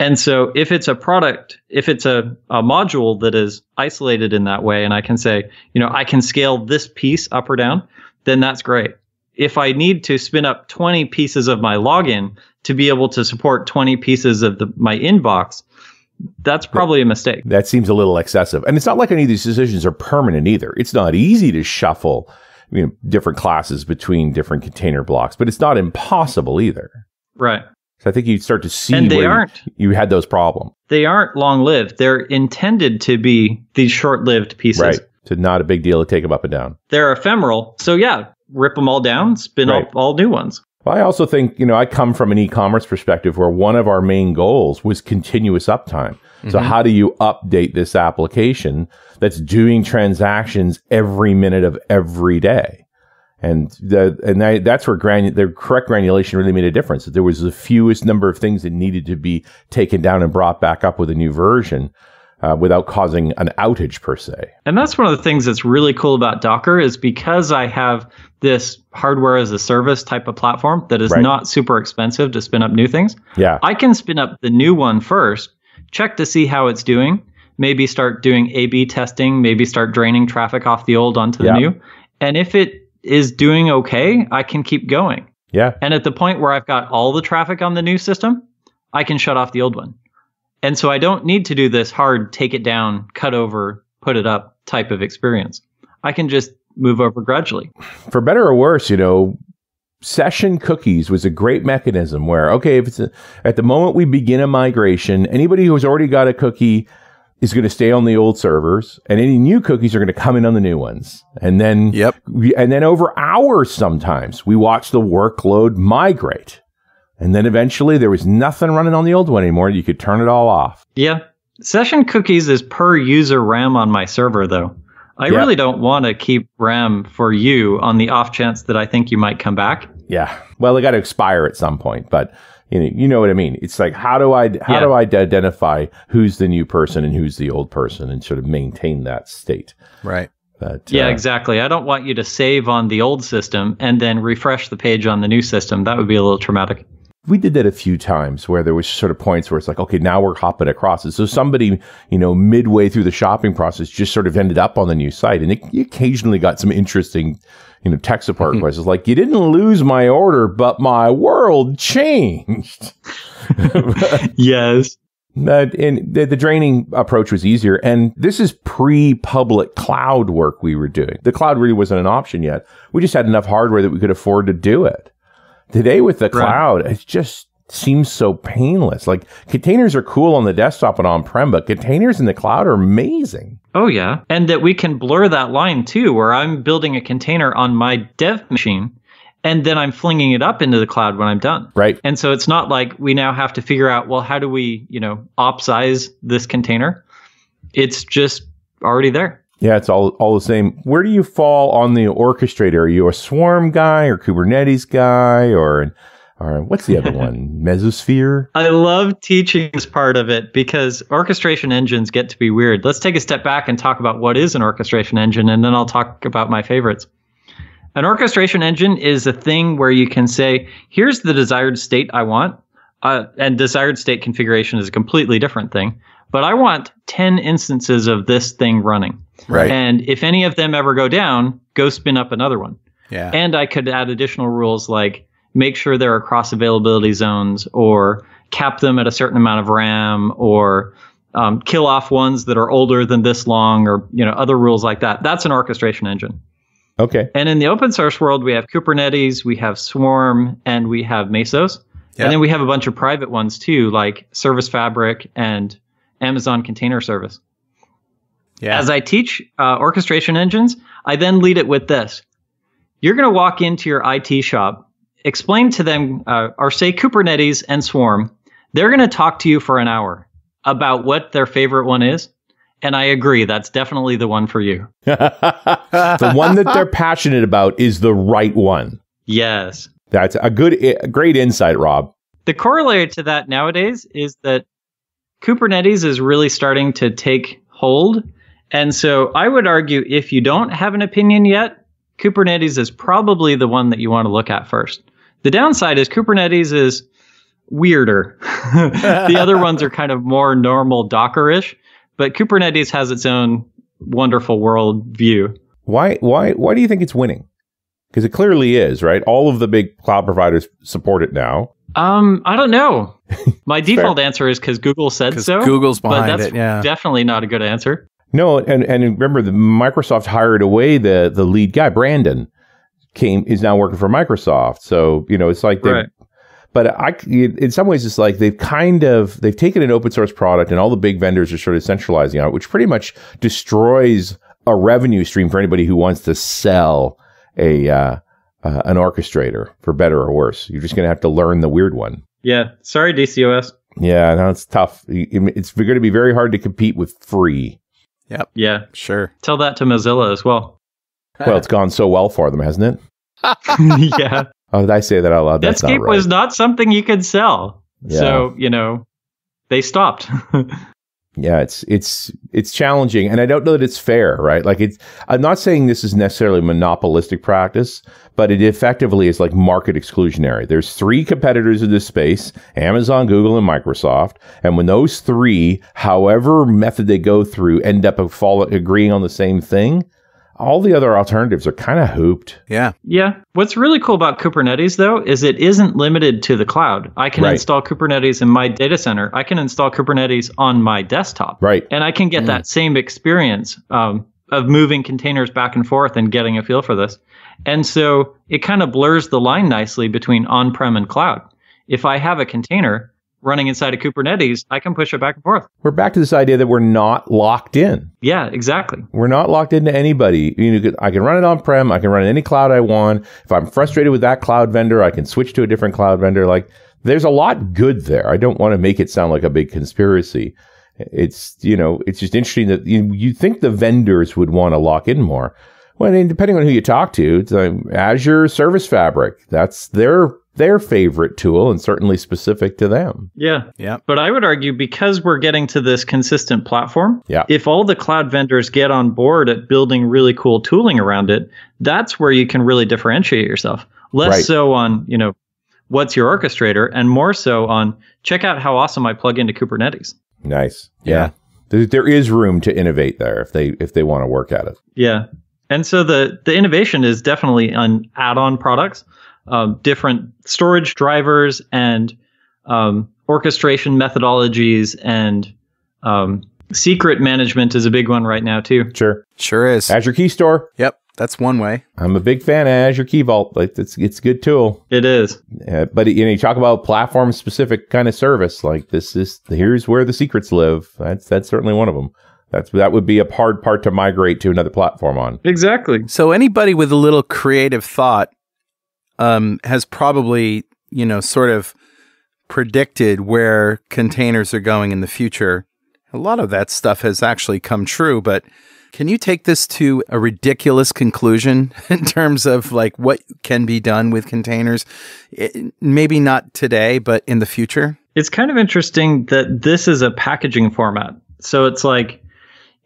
S4: And so if it's a product, if it's a module that is isolated in that way, and I can say, I can scale this piece up or down, then that's great. If I need to spin up 20 pieces of my login to be able to support 20 pieces of my inbox, that's probably a mistake.
S3: That seems a little excessive. And it's not like any of these decisions are permanent either. It's not easy to shuffle different classes between different container blocks, but it's not impossible either.
S4: Right.
S3: So I think you start to see
S4: and
S3: where you had those problems.
S4: They aren't long-lived. They're intended to be these short-lived pieces.
S3: Right. So not a big deal to take them up and down.
S4: They're ephemeral. So rip them all down, spin up all new ones.
S3: Well, I also think, I come from an e-commerce perspective where one of our main goals was continuous uptime. Mm-hmm. So how do you update this application that's doing transactions every minute of every day? And that's where the correct granulation really made a difference. That there was the fewest number of things that needed to be taken down and brought back up with a new version without causing an outage per se.
S4: And that's one of the things that's really cool about Docker is because I have this hardware as a service type of platform that is not super expensive to spin up new things.
S3: Yeah.
S4: I can spin up the new one first, check to see how it's doing, maybe start doing A/B testing, maybe start draining traffic off the old onto the new. And if it is doing okay, I can keep going.
S3: Yeah.
S4: And at the point where I've got all the traffic on the new system, I can shut off the old one. And so I don't need to do this hard take it down, cut over, put it up type of experience. I can just move over gradually.
S3: For better or worse, session cookies was a great mechanism where, okay, if it's at the moment we begin a migration, anybody who's already got a cookie is going to stay on the old servers, and any new cookies are going to come in on the new ones. And then, and then over hours sometimes, we watch the workload migrate. And then eventually there was nothing running on the old one anymore. You could turn it all off.
S4: Yeah. Session cookies is per user RAM on my server, though. I really don't want to keep RAM for you on the off chance that I think you might come back.
S3: Yeah. Well, they got to expire at some point, but you know what I mean? It's like, how do I identify who's the new person and who's the old person and sort of maintain that state?
S1: Right.
S3: But,
S4: exactly. I don't want you to save on the old system and then refresh the page on the new system. That would be a little traumatic.
S3: We did that a few times where there was sort of points where it's like, okay, now we're hopping across it. So somebody, midway through the shopping process just sort of ended up on the new site. And you occasionally got some interesting, tech support requests. Like, you didn't lose my order, but my world changed.
S4: Yes.
S3: And the draining approach was easier. And this is pre-public cloud work we were doing. The cloud really wasn't an option yet. We just had enough hardware that we could afford to do it. Today with the cloud, it just seems so painless. Like, containers are cool on the desktop and on-prem, but containers in the cloud are amazing.
S4: Oh, yeah. And that we can blur that line, too, where I'm building a container on my dev machine, and then I'm flinging it up into the cloud when I'm done.
S3: Right.
S4: And so it's not like we now have to figure out, well, how do we, op size this container? It's just already there.
S3: Yeah, it's all the same. Where do you fall on the orchestrator? Are you a Swarm guy or Kubernetes guy or what's the other one? Mesosphere?
S4: I love teaching this part of it because orchestration engines get to be weird. Let's take a step back and talk about what is an orchestration engine, and then I'll talk about my favorites. An orchestration engine is a thing where you can say, here's the desired state I want. And desired state configuration is a completely different thing. But I want 10 instances of this thing running.
S3: Right.
S4: And if any of them ever go down, go spin up another one.
S1: Yeah.
S4: And I could add additional rules like make sure they're across availability zones or cap them at a certain amount of RAM or kill off ones that are older than this long or other rules like that. That's an orchestration engine.
S3: Okay.
S4: And in the open source world, we have Kubernetes, we have Swarm, and we have Mesos. Yep. And then we have a bunch of private ones too, like Service Fabric and Amazon Container Service. Yeah. As I teach orchestration engines, I then lead it with this. You're going to walk into your IT shop, explain to them, or say Kubernetes and Swarm. They're going to talk to you for an hour about what their favorite one is. And I agree, that's definitely the one for you.
S3: The one that they're passionate about is the right one.
S4: Yes.
S3: That's a great insight, Rob.
S4: The corollary to that nowadays is that Kubernetes is really starting to take hold. And so I would argue if you don't have an opinion yet, Kubernetes is probably the one that you want to look at first. The downside is Kubernetes is weirder. The other ones are kind of more normal Docker-ish, but Kubernetes has its own wonderful world view.
S3: Why do you think it's winning? Because it clearly is, right? All of the big cloud providers support it now.
S4: I don't know. My default answer is because Google said so.
S1: Google's behind
S4: but that's
S1: it, yeah.
S4: Definitely not a good answer.
S3: No, and remember, Microsoft hired away the lead guy, Brandon, is now working for Microsoft. So, it's like they. Right. But in some ways, it's like they've taken an open source product and all the big vendors are sort of centralizing on it, which pretty much destroys a revenue stream for anybody who wants to sell an orchestrator, for better or worse. You're just going to have to learn the weird one.
S4: Yeah. Sorry, DCOS.
S3: Yeah, no, it's tough. It's going to be very hard to compete with free.
S1: Yep.
S4: Yeah.
S1: Sure.
S4: Tell that to Mozilla as well.
S3: Well, it's gone so well for them, hasn't
S4: it? Yeah.
S3: Oh, did I say that out loud? That's
S4: Netscape
S3: not right.
S4: was not something you could sell.
S3: Yeah.
S4: So, they stopped.
S3: Yeah, it's challenging, and I don't know that it's fair, right? Like I'm not saying this is necessarily monopolistic practice, but it effectively is like market exclusionary. There's 3 competitors in this space, Amazon, Google, and Microsoft. And when those 3, however method they go through, end up agreeing on the same thing, all the other alternatives are kind of hooped.
S1: Yeah.
S4: Yeah. What's really cool about Kubernetes, though, is it isn't limited to the cloud. I can install Kubernetes in my data center. I can install Kubernetes on my desktop.
S3: Right.
S4: And I can get that same experience of moving containers back and forth and getting a feel for this. And so it kind of blurs the line nicely between on-prem and cloud. If I have a container running inside of Kubernetes, I can push it back and forth.
S3: We're back to this idea that we're not locked in.
S4: Yeah, exactly.
S3: We're not locked into anybody. I can run it on-prem. I can run it any cloud I want. If I'm frustrated with that cloud vendor, I can switch to a different cloud vendor. Like, there's a lot good there. I don't want to make it sound like a big conspiracy. It's just interesting that you think the vendors would want to lock in more. Well, depending on who you talk to, it's Azure Service Fabric. That's their favorite tool and certainly specific to them.
S4: Yeah.
S1: Yeah.
S4: But I would argue because we're getting to this consistent platform, if all the cloud vendors get on board at building really cool tooling around it, that's where you can really differentiate yourself. Less so on, what's your orchestrator, and more so on check out how awesome I plug into Kubernetes.
S3: Nice. Yeah. There is room to innovate there if they want to work at it.
S4: Yeah. And so the innovation is definitely on add-on products. Different storage drivers and orchestration methodologies and secret management is a big one right now too.
S1: Sure is.
S3: Azure Key Store.
S1: Yep, that's one way.
S3: I'm a big fan of Azure Key Vault. Like it's a good tool.
S4: It is.
S3: But you talk about platform specific kind of service. Like here's where the secrets live. That's certainly one of them. That would be a hard part to migrate to another platform on.
S4: Exactly.
S1: So anybody with a little creative thought has probably, sort of predicted where containers are going in the future. A lot of that stuff has actually come true, but can you take this to a ridiculous conclusion in terms of like what can be done with containers? Maybe not today, but in the future?
S4: It's kind of interesting that this is a packaging format. So it's like,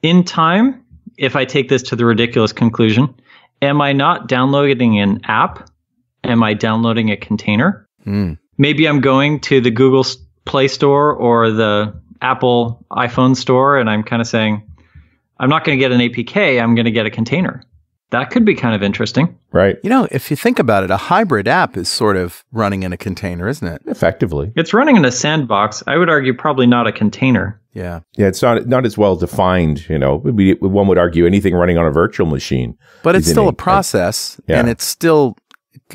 S4: in time, if I take this to the ridiculous conclusion, am I not downloading an app? Am I downloading a container? Maybe I'm going to the Google Play Store or the Apple iPhone store, and I'm kind of saying, I'm not going to get an APK, I'm going to get a container. That could be kind of interesting.
S3: Right.
S1: If you think about it, a hybrid app is sort of running in a container, isn't it?
S3: Effectively.
S4: It's running in a sandbox. I would argue probably not a container.
S1: Yeah.
S3: Yeah, it's not as well defined, One would argue anything running on a virtual machine.
S1: But it's still a process, and it's still,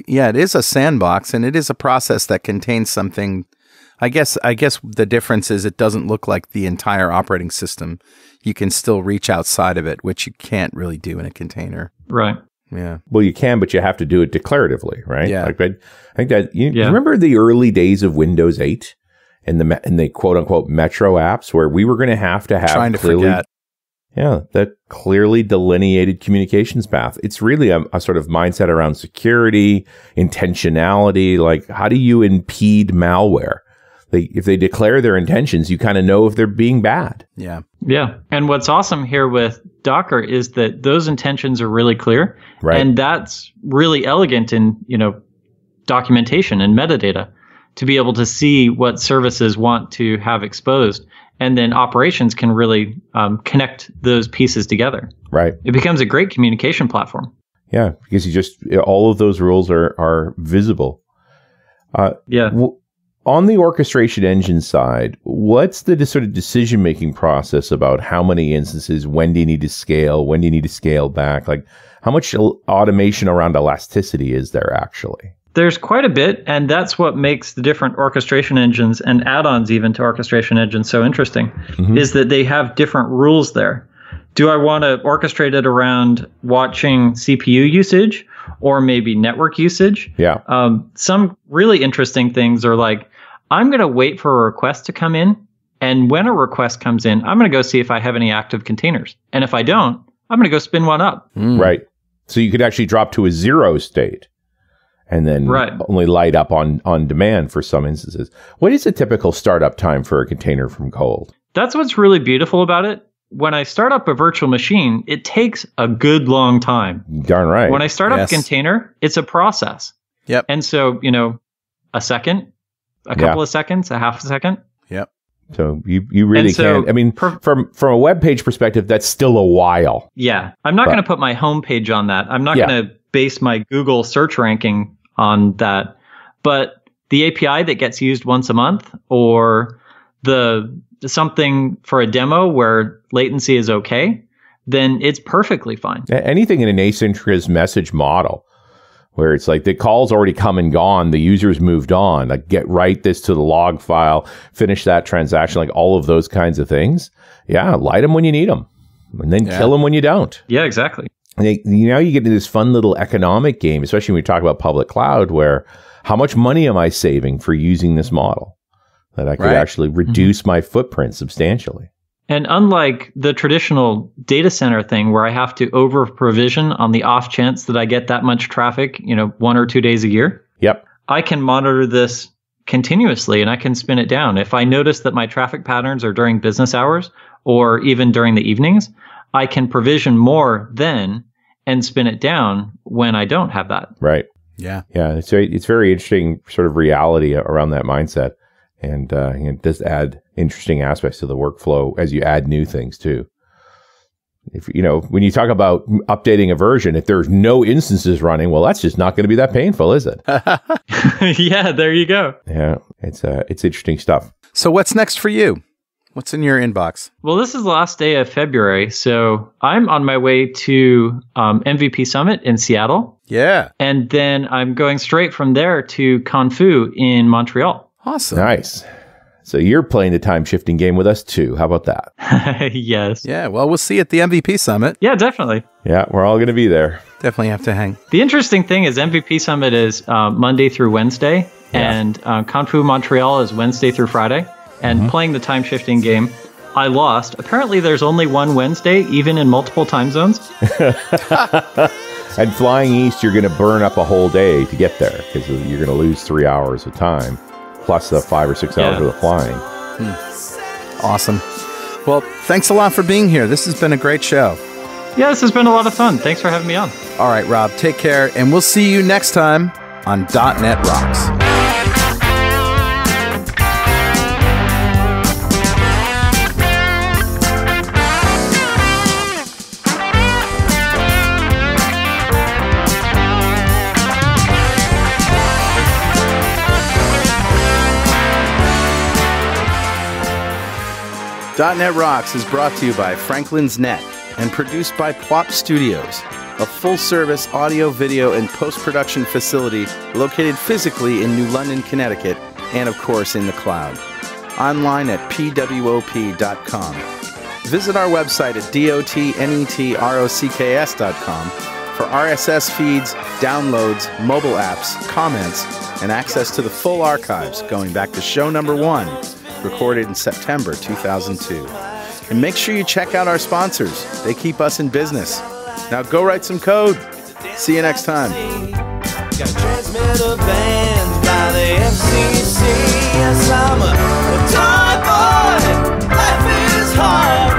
S1: it is a sandbox, and it is a process that contains something. I guess the difference is it doesn't look like the entire operating system. You can still reach outside of it, which you can't really do in a container.
S4: Right.
S1: Yeah.
S3: Well, you can, but you have to do it declaratively, right?
S1: Yeah.
S3: Like, I think that you remember the early days of Windows 8 and the quote unquote Metro apps where we were going to have
S1: trying to forget.
S3: Yeah, that clearly delineated communications path. It's really a sort of mindset around security, intentionality. Like, how do you impede malware? If they declare their intentions, you kind of know if they're being bad.
S1: Yeah.
S4: Yeah. And what's awesome here with Docker is that those intentions are really clear.
S3: Right.
S4: And that's really elegant in, documentation and metadata to be able to see what services want to have exposed. And then operations can really connect those pieces together.
S3: Right.
S4: It becomes a great communication platform.
S3: Yeah, because all of those rules are visible. On the orchestration engine side, what's the sort of decision-making process about how many instances, when do you need to scale, when do you need to scale back? Like, how much automation around elasticity is there actually?
S4: There's quite a bit, and that's what makes the different orchestration engines and add-ons even to orchestration engines so interesting, is that they have different rules there. Do I want to orchestrate it around watching CPU usage or maybe network usage?
S3: Yeah.
S4: Some really interesting things are like, I'm going to wait for a request to come in. And when a request comes in, I'm going to go see if I have any active containers. And if I don't, I'm going to go spin one up.
S3: Right. So you could actually drop to a 0 state and then only light up on demand for some instances. What is a typical startup time for a container from cold?
S4: That's what's really beautiful about it. When I start up a virtual machine, it takes a good long time.
S3: Darn right.
S4: When I start up a container, it's a process.
S1: Yep.
S4: And so, a second, a couple of seconds, a half a second.
S1: Yep.
S3: So you really can't. I mean, from a web page perspective, that's still a while.
S4: Yeah. I'm not going to put my home page on that. I'm not going to base my Google search ranking on that. But the API that gets used once a month or something for a demo where latency is okay, then it's perfectly fine.
S3: Anything in an asynchronous message model where it's like the call's already come and gone, the user's moved on, like write this to the log file, finish that transaction, like all of those kinds of things. Yeah, light them when you need them and then kill them when you don't.
S4: Yeah, exactly.
S3: And you get into this fun little economic game, especially when we talk about public cloud, where how much money am I saving for using this model? That I could actually reduce my footprint substantially.
S4: And unlike the traditional data center thing where I have to over provision on the off chance that I get that much traffic, 1 or 2 days a year.
S3: Yep.
S4: I can monitor this continuously and I can spin it down. If I notice that my traffic patterns are during business hours or even during the evenings, I can provision more then and spin it down when I don't have that.
S3: Right.
S1: Yeah.
S3: Yeah. It's very interesting sort of reality around that mindset. And it does add interesting aspects to the workflow as you add new things too. If when you talk about updating a version, if there's no instances running, well, that's just not going to be that painful, is it?
S4: Yeah, there you go.
S3: Yeah, it's interesting stuff.
S1: So what's next for you? What's in your inbox?
S4: Well, this is the last day of February, so I'm on my way to MVP Summit in Seattle.
S1: Yeah.
S4: And then I'm going straight from there to Confu in Montreal.
S1: Awesome.
S3: Nice. So you're playing the time-shifting game with us, too. How about that?
S4: Yes.
S1: Yeah, well, we'll see you at the MVP Summit.
S4: Yeah, definitely.
S3: Yeah, we're all going to be there.
S1: Definitely have to hang.
S4: The interesting thing is MVP Summit is Monday through Wednesday, and Confu Montreal is Wednesday through Friday. And playing the time-shifting game, I lost. Apparently, there's only one Wednesday, even in multiple time zones.
S3: And flying east, you're going to burn up a whole day to get there because you're going to lose 3 hours of time, plus the 5 or 6 hours of the flying.
S1: Awesome. Well, thanks a lot for being here. This has been a great show.
S4: Yeah, this has been a lot of fun. Thanks for having me on.
S1: All right, Rob, take care, and we'll see you next time on .NET Rocks. .NET Rocks is brought to you by Franklin's Net and produced by Pwop Studios, a full-service audio, video, and post-production facility located physically in New London, Connecticut, and of course in the cloud. Online at pwop.com. Visit our website at dotnetrocks.com for RSS feeds, downloads, mobile apps, comments, and access to the full archives going back to show number 1, recorded in September 2002. And make sure you check out our sponsors. They keep us in business. Now go write some code. See you next time.
S5: Got transmitter banned by the FCC. Yes, I'm a toy boy. Life is hard.